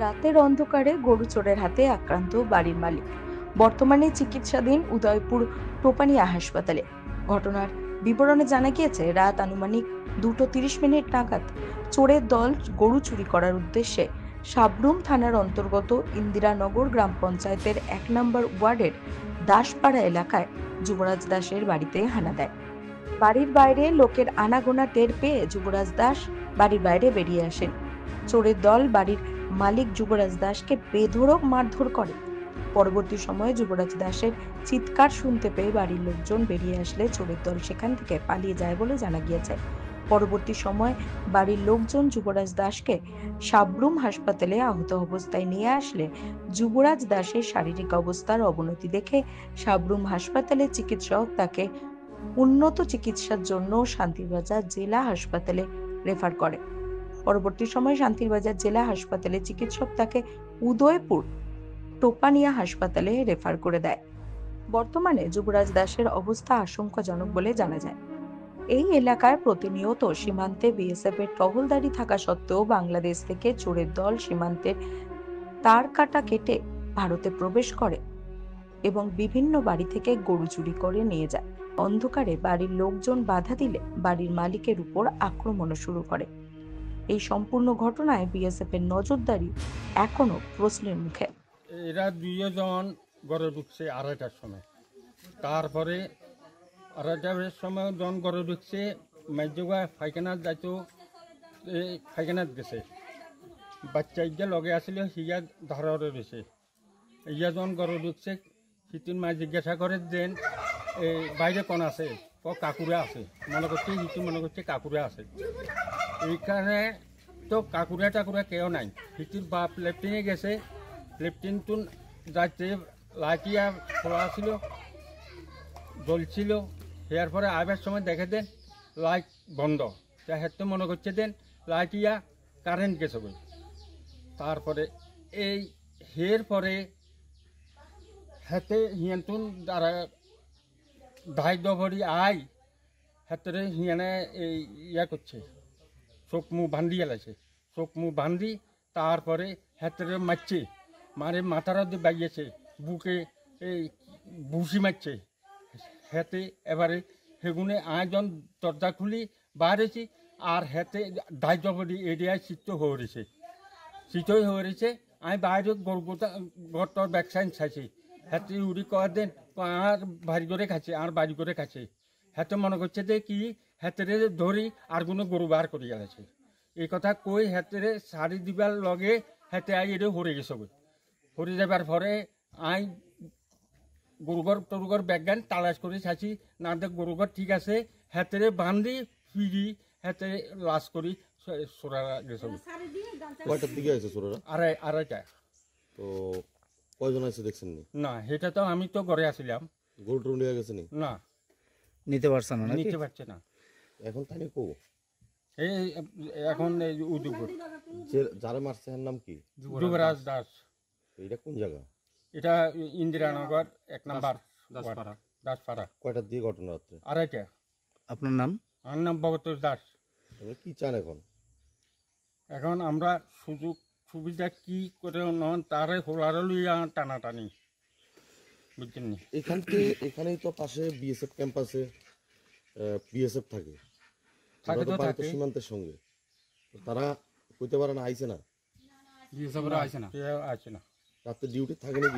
রাতের অন্ধকারে গরু চোরের হাতে আক্রান্ত বাড়ির মালিক বর্তমানে চিকিৎসাধীন উদয়পুর টোপানিয়া হাসপাতালে। ঘটনার বিবরণে জানা গিয়েছে, রাত আনুমানিক 2:30 নাগাদ চোরের দল গরু চুরি করার উদ্দেশ্যে সাবরুম থানার অন্তর্গত ইন্দিরানগর গ্রাম পঞ্চায়েতের 1 নম্বর ওয়ার্ডের দাসপাড়া এলাকায় যুবরাজ দাসের বাড়িতে হানা দেয়। বাড়ির বাইরে লোকের আনাগোনা টের পেয়ে যুবরাজ দাস বাড়ির বাইরে বেরিয়ে আসেন। চোরের দল বাড়ির মালিক যুবরাজ দাসকে বেধড়ক মারধর করে। পরবর্তী সময়ে যুবরাজ দাসের চিৎকার শুনতে পেয়ে বাড়ির লোকজন বেরিয়ে আসলে চোরের দল সেখান থেকে পালিয়ে যায় বলে জানা গিয়েছে। পরবর্তী সময় বাড়ির লোকজন যুবরাজ দাসকে সাবরুম হাসপাতালে আহত অবস্থায় নিয়ে আসলে যুবরাজ দাসের শারীরিক অবস্থার অবনতি দেখে সাবরুম হাসপাতালের চিকিৎসক তাকে উন্নত চিকিৎসার জন্য শান্তিরবাজার জেলা হাসপাতালে রেফার করে। পরবর্তী সময়ে শান্তিরবাজার জেলা হাসপাতালে চিকিৎসক তাকে উদয়পুর টোপানিয়া হাসপাতালে রেফার করে দেয়। বর্তমানে যুবরাজ দাসের অবস্থা আশঙ্কাজনক বলে জানা যায়। এই এলাকায় প্রতিনিয়ত সীমান্তে বিএসএফ এর টহলদারি থাকা সত্ত্বেও বাংলাদেশ থেকে চোরের দল সীমান্তের তার কাটা কেটে ভারতে প্রবেশ করে এবং বিভিন্ন বাড়ি থেকে গরু চুরি করে নিয়ে যায়। অন্ধকারে বাড়ির লোকজন বাধা দিলে বাড়ির মালিকের উপর আক্রমণও শুরু করে। এই সম্পূর্ণ ঘটনায় বিএসএফ এর নজরদারি এখনো প্রশ্নের মুখে। এরা দুইজন গড়ে ঢুকছে 2:30টার সময়। তারপরে 2:30টার সময় জন গড়ে ঢুকছে, মেজগা ফাইখানাত যাইতো, ফাইখানাত গেছে। বাচ্চা ইয়া লগে আসলে হিয়া ধারে রয়েছে। ইয়া জন গড়ে ঢুকছে, সিটির মায় জিজ্ঞাসা করে দেন বাইরে কোন আছে, কাকুরা আছে। মনে করছে হিটু মনে করছে কাকুরা আছে। এইখানে তো কাকুরা টাকুরা কেউ নাই। হিটির বাপ লেফটেনে গেছে, লেফটেন্ট যাইতে লাইটিয়া খোলা ছিল, জ্বলছিল। এর পরে আবার সময় দেখে দেন লাইট বন্ধ। হেঁটে মনে করছে দেন লাইটিয়া কারেন্ট গেছে বই। তারপরে এই হের পরে হেতে হিয়ানতুন যারা ধাইদ্য ভরি আই হেতরে হিয়ানে এই ইয়া করছে, চোখ মুখ বান্ধি এলাছে। চোখ মুখ বান্ধি তারপরে হেতরে মারছে, মারে মাথার দিয়ে বাইয়েছে, বুকে এই ভুসি মারছে। হেতে এবারে সেগুনে আয়োজন দরজা খুলি বাড়েছি, আর হেতে ধাইদ্য ভরি এরিয়ায় চিত্ত হয়ে রয়েছে, চিতই হয়ে রয়েছে। আমি বাইরে গরতর ব্যাকসাইন চাইছি। হাতে উড়ি কয়া দেন আর বাড়ি করে খাচ্ছে, আর বাড়ি করে খাচ্ছে। হাতে মনে করছে যে কি হাতে ধরি আর কোনো গরু বার করি গেছে। এই কথা কই হাতে শাড়ি দিবার লগে হাতে আই এটা হরে গেছে। হরে যাবার পরে আই গরুঘর টরুঘর ব্যাগান তালাশ করে চাইছি, না দেখ গরুঘর ঠিক আছে। হাতে বান্ধি ফিরি হাতে লাশ করি সোরা গেছে। কয়টার দিকে আছে চোরেরা? আড়াইটা। তো কয়জন আছে দেখছেন না, সেটা তো আমি তো ঘরে আসছিলাম। গরু টরু নিয়ে গেছে না, নিতে পারছে না, নিতে পারছে না। এখন তাই কো এই এখন এই উদয়পুর। যারা মারছে এর নাম কি? যুবরাজ দাস। এটা কোন জায়গা? এটা ইন্দিরানগর 1 নম্বর দাসপাড়া। কয়টার দিকে ঘটনা রাত্রে? আড়াইটা। আপনার নাম? আমার নাম ভগতোষ দাস। কি চান এখন? এখন আমরা সুযোগ সুবিধা কি করে নন তারে হোলারে লইয়া টানাটানি, বুঝছেন নি? এখানেই তো পাশে বিএসএফ ক্যাম্প আছে, বিএসএফ থাকে তো থাকে সীমান্তের সঙ্গে। তারা কইতে পারে না আইছে না, আছে না, রাতে ডিউটি থাকে না।